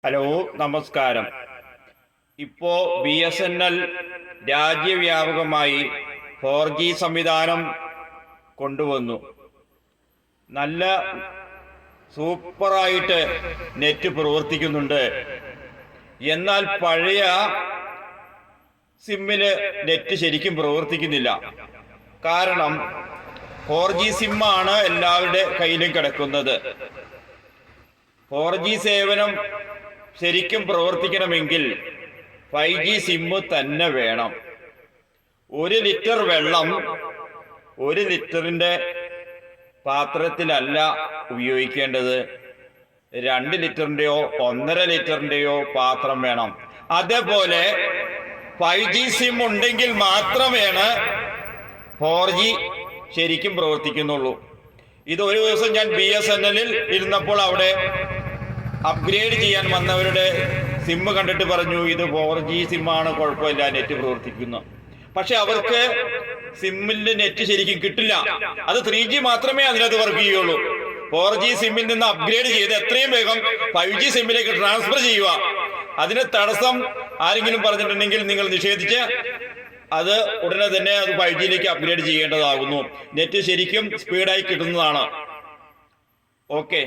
Hello, നമസ്കാരം. ഇപ്പോ BSNL രാജ്യവ്യാപകമായി 4G സംവിധാനം കൊണ്ടുവന്നു. നല്ല സൂപ്പറായിട്ട് നെറ്റ് പ്രവർത്തിക്കുന്നുണ്ട്. എന്നാൽ പഴയ സിമ്മില് നെറ്റ് ശരിക്കും പ്രവർത്തിക്കുന്നില്ല. കാരണം 4G സിമ്മാണ് എല്ലാവരുടെ കയ്യിലും കിടക്കുന്നത്. 4G സേവനം ശരിക്കും പ്രവർത്തിക്കണമെങ്കിൽ 5G സിമ്മ് തന്നെ വേണം. 1 ലിറ്റർ വെള്ളം 1 ലിറ്ററിന്റെ പാത്രത്തിലല്ല ഉപയോഗിക്കേണ്ടത്. 2 ലിറ്ററിന്റെയോ 1.5 ലിറ്ററിന്റെയോ പാത്രം വേണം. അതേപോലെ 5G സിം ഉണ്ടെങ്കിൽ മാത്രമേണ് 4G ശരിക്കും പ്രവർത്തിക്കുന്നുള്ളൂ. ഇത് ഒരു ദിവസം ഞാൻ BSNL ഇരുന്നപ്പോൾ അവിടെ അപ്ഗ്രേഡ് ചെയ്യാൻ വന്നവരുടെ സിമ്മ് കണ്ടിട്ട് പറഞ്ഞു, ഇത് 4G സിമ്മാണ്, കുഴപ്പമില്ല, നെറ്റ് പ്രവർത്തിക്കുന്നു. പക്ഷെ അവർക്ക് സിമ്മിന്റെ നെറ്റ് ശരിക്കും കിട്ടില്ല. അത് 3G മാത്രമേ അതിനകത്ത് വർക്ക് ചെയ്യുള്ളൂ. 4G സിമ്മിൽ നിന്ന് അപ്ഗ്രേഡ് ചെയ്ത് എത്രയും വേഗം 5G സിമ്മിലേക്ക് ട്രാൻസ്ഫർ ചെയ്യുക. അതിന് തടസ്സം ആരെങ്കിലും പറഞ്ഞിട്ടുണ്ടെങ്കിൽ നിങ്ങൾ നിഷേധിച്ച് അത് ഉടനെ തന്നെ അത് 5Gയിലേക്ക് അപ്ഗ്രേഡ് ചെയ്യേണ്ടതാകുന്നു. നെറ്റ് ശരിക്കും സ്പീഡായി കിട്ടുന്നതാണ്. ഓക്കെ.